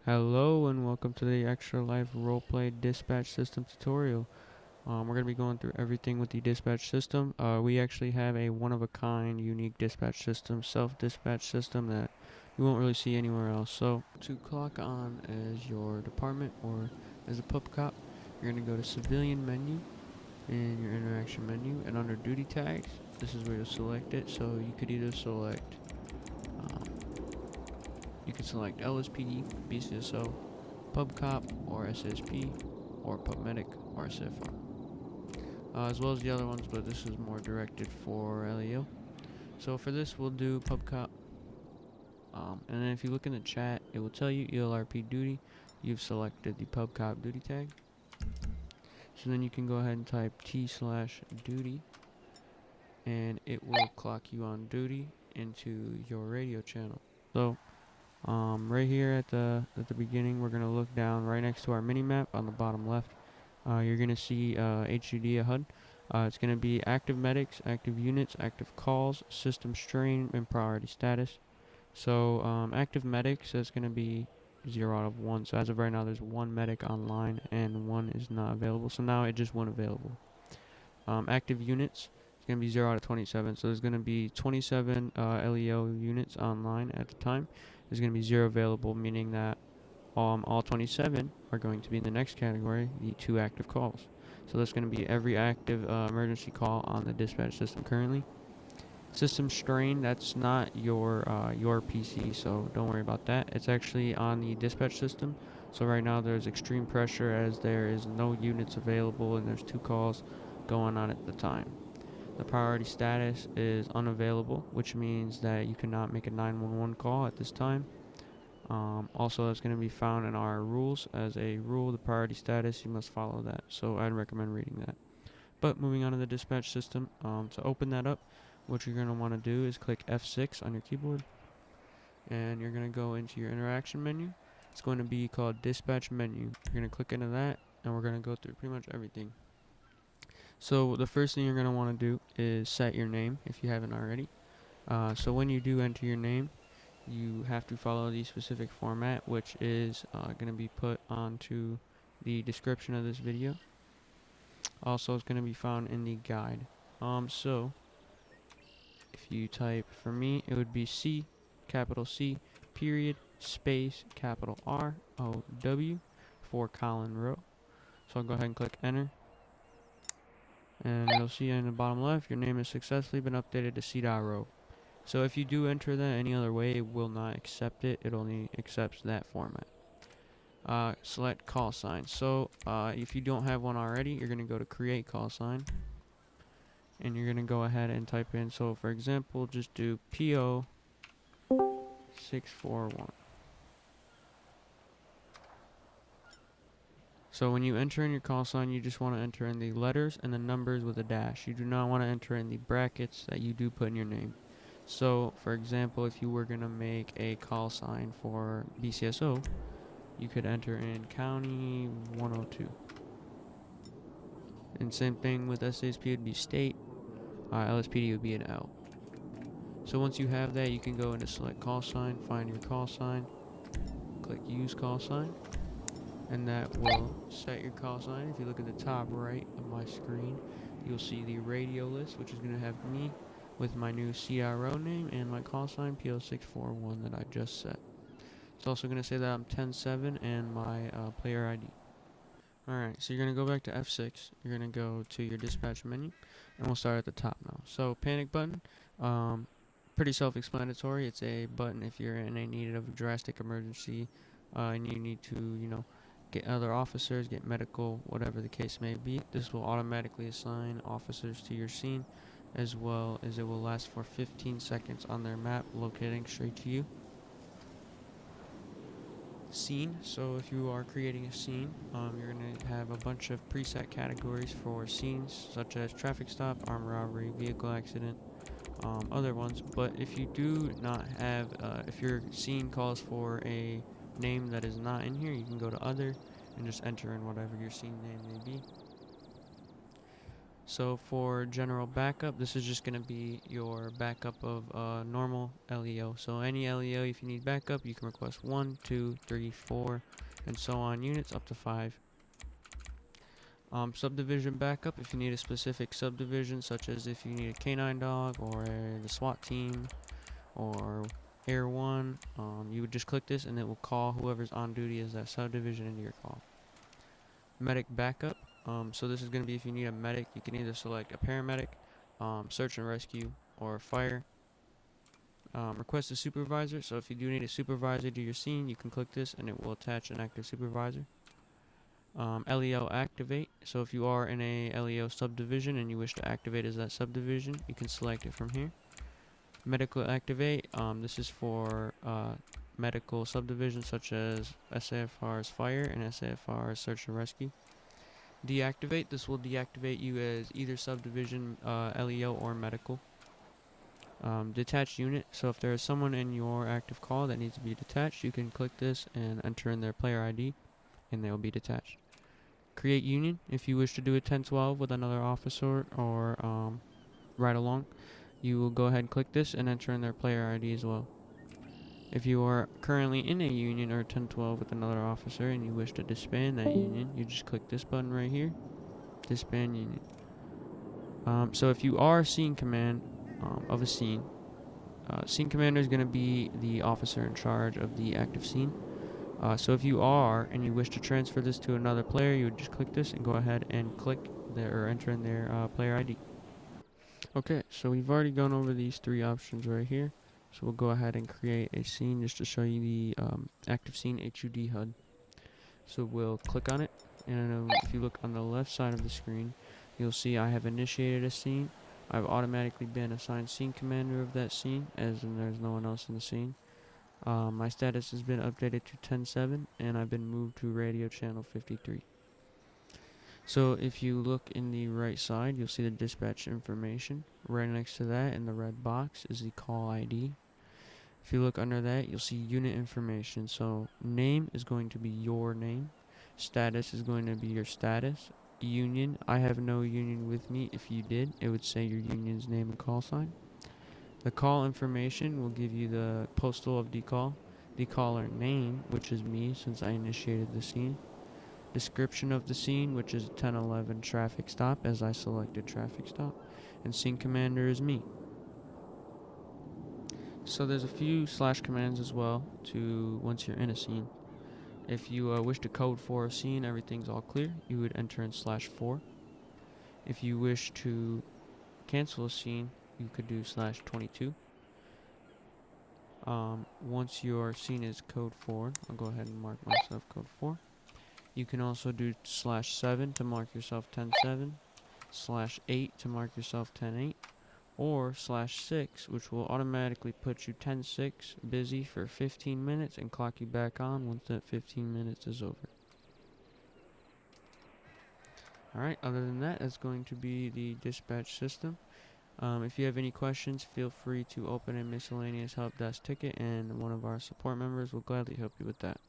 Hello and welcome to the Extra Life Roleplay Dispatch System tutorial. We're going to be going through everything with the dispatch system. We actually have a one-of-a-kind, unique dispatch system, self-dispatch system that you won't really see anywhere else. So to clock on as your department or as a pub cop, you're going to go to Civilian menu in your interaction menu, and under Duty Tags, this is where you'll select it. So you could either select um, you can select LSPD, BCSO, Pub Cop or SSP, or Pub Medic or SFR, as well as the other ones, but this is more directed for LEO. So for this, we'll do Pub Cop, and then if you look in the chat, it will tell you ELRP duty. You've selected the Pub Cop duty tag. So then you can go ahead and type T/duty, and it will clock you on duty into your radio channel. So right here at the beginning, we're gonna look down right next to our mini map on the bottom left. You're gonna see HUD, a HUD. It's gonna be active medics, active units, active calls, system strain, and priority status. So active medics is gonna be 0 out of 1. So as of right now, there's one medic online and one is not available. So now it just went available. Active units is gonna be 0 out of 27. So there's gonna be 27 LEO units online at the time. There's gonna be 0 available, meaning that all 27 are going to be in the next category, the 2 active calls. So that's going to be every active emergency call on the dispatch system currently. System strain, that's not your PC, so don't worry about that. It's actually on the dispatch system. So right now there's extreme pressure as there is no units available and there's 2 calls going on at the time. The priority status is unavailable, which means that you cannot make a 911 call at this time. Also, that's going to be found in our rules. As a rule, the priority status, you must follow that. So I'd recommend reading that. But moving on to the dispatch system, to open that up, what you're going to want to do is click F6 on your keyboard. And you're going to go into your interaction menu. It's going to be called dispatch menu. You're going to click into that, and we're going to go through pretty much everything. So the first thing you're going to want to do is set your name if you haven't already. So when you do enter your name, you have to follow the specific format, which is going to be put onto the description of this video. Also, it's going to be found in the guide. So if you type, for me, it would be C, capital C, period, space, capital R, O, W, for Colin Rowe. So I'll go ahead and click enter. And you'll see in the bottom left, your name has successfully been updated to C.Rowe. So if you do enter that any other way, it will not accept it. It only accepts that format. Select call sign. So if you don't have one already, you're going to go to create call sign. And you're going to go ahead and type in. So for example, just do PO 641. So when you enter in your call sign, you just want to enter in the letters and the numbers with a dash. You do not want to enter in the brackets that you do put in your name. So, for example, if you were going to make a call sign for BCSO, you could enter in County 102. And same thing with SASP, it would be State. LSPD would be an L. So once you have that, you can go into select call sign, find your call sign, click use call sign, and that will set your call sign. If you look at the top right of my screen, you'll see the radio list, which is going to have me with my new CRO name and my call sign PO641 that I just set. It's also going to say that I'm 10-7 and my player ID. Alright, so you're going to go back to F6, you're going to go to your dispatch menu, and we'll start at the top now. So panic button, pretty self-explanatory. It's a button if you're in a need of a drastic emergency and you need to, get other officers, get medical, whatever the case may be. This will automatically assign officers to your scene, as well as it will last for 15 seconds on their map, locating straight to you. Scene, so if you are creating a scene, you're going to have a bunch of preset categories for scenes, such as traffic stop, armed robbery, vehicle accident, other ones. But if you do not have, if your scene calls for a name that is not in here, you can go to other and just enter in whatever your scene name may be. So for general backup, this is just going to be your backup of normal LEO. So any LEO, if you need backup, you can request 1, 2, 3, 4, and so on units up to 5. Subdivision backup, if you need a specific subdivision, such as if you need a canine dog or the SWAT team or Air 1, you would just click this and it will call whoever's on duty as that subdivision into your call. Medic backup, so this is going to be if you need a medic, you can either select a paramedic, search and rescue, or fire. Request a supervisor, so if you do need a supervisor to your scene, you can click this and it will attach an active supervisor. LEO activate, so if you are in a LEO subdivision and you wish to activate as that subdivision, you can select it from here. Medical activate, this is for medical subdivisions such as SAFR's fire and SAFR's search and rescue. Deactivate, this will deactivate you as either subdivision, LEO, or medical. Detach unit, so if there is someone in your active call that needs to be detached, you can click this and enter in their player ID and they will be detached. Create union, if you wish to do a 10-12 with another officer or ride along, you will go ahead and click this and enter in their player ID as well. If you are currently in a union or 10-12 with another officer and you wish to disband that union, you just click this button right here, disband union. So if you are scene command of a scene, scene commander is going to be the officer in charge of the active scene. So if you are and you wish to transfer this to another player, you would just click this and go ahead and click their or enter in their player ID. Okay, so we've already gone over these 3 options right here. So we'll go ahead and create a scene just to show you the active scene HUD HUD. So we'll click on it, and if you look on the left side of the screen, you'll see I have initiated a scene. I've automatically been assigned scene commander of that scene, as in there's no one else in the scene. My status has been updated to 10.7 and I've been moved to radio channel 53. So if you look in the right side, you'll see the dispatch information. Right next to that in the red box is the call ID. If you look under that, you'll see unit information. So name is going to be your name. Status is going to be your status. Union, I have no union with me. If you did, it would say your union's name and call sign. The call information will give you the postal of the call, the caller name, which is me since I initiated the scene, description of the scene, which is 1011 traffic stop as I selected traffic stop, and scene commander is me. So there's a few slash commands as well to once you're in a scene. If you wish to code for a scene, everything's all clear, you would enter in /4. If you wish to cancel a scene, you could do /22. Once your scene is code 4, I'll go ahead and mark myself code 4. You can also do /7 to mark yourself 10.7, /8 to mark yourself 10.8, or /6, which will automatically put you 10.6 busy for 15 minutes and clock you back on once that 15 minutes is over. Alright, other than that, that's going to be the dispatch system. If you have any questions, feel free to open a miscellaneous help desk ticket and one of our support members will gladly help you with that.